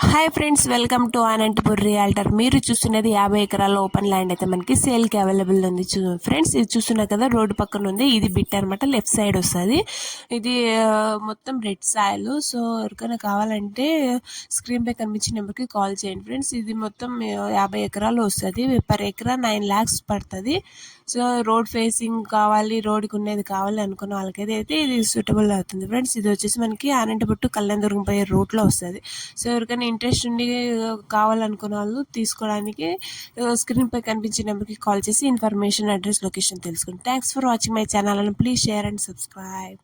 Hi friends, welcome to Anantapur realtor. మీరు చూస్తున్నది 50 ఎకరాల ఓపెన్ ల్యాండ్ అయితే మనకి సేల్కి అవైలబుల్ ఉంది. ఫ్రెండ్స్, ఇది చూస్తున్నారు కదా, రోడ్డు పక్కన ఉంది. ఇది బిట్ అనమాట, లెఫ్ట్ సైడ్ వస్తుంది. ఇది మొత్తం రెడ్ సాయిల్. సో ఎవరికైనా కావాలంటే స్క్రీన్ పై కనిపించిన నెంబర్కి కాల్ చేయండి ఫ్రెండ్స్. ఇది మొత్తం 50 ఎకరాలు వస్తుంది. పర్ ఎకరా 9 lakhs పడుతుంది. సో రోడ్ ఫేసింగ్ కావాలి, రోడ్కి ఉన్నది కావాలి అనుకున్న వాళ్ళకైతే ఇది సూటబుల్ అవుతుంది ఫ్రెండ్స్. ఇది వచ్చేసి మనకి అనంతపుట్టు కళ్యాణదుర్గం పోయే రూట్లో వస్తుంది. సో ఎవరికైనా ఇంట్రెస్ట్ ఉండి కావాలనుకున్న వాళ్ళు తీసుకోవడానికి స్క్రీన్ పై కనిపించే నెంబర్కి కాల్ చేసి ఇన్ఫర్మేషన్, అడ్రస్, లొకేషన్ తెలుసుకోండి. Thanks for watching my channel and please share and subscribe.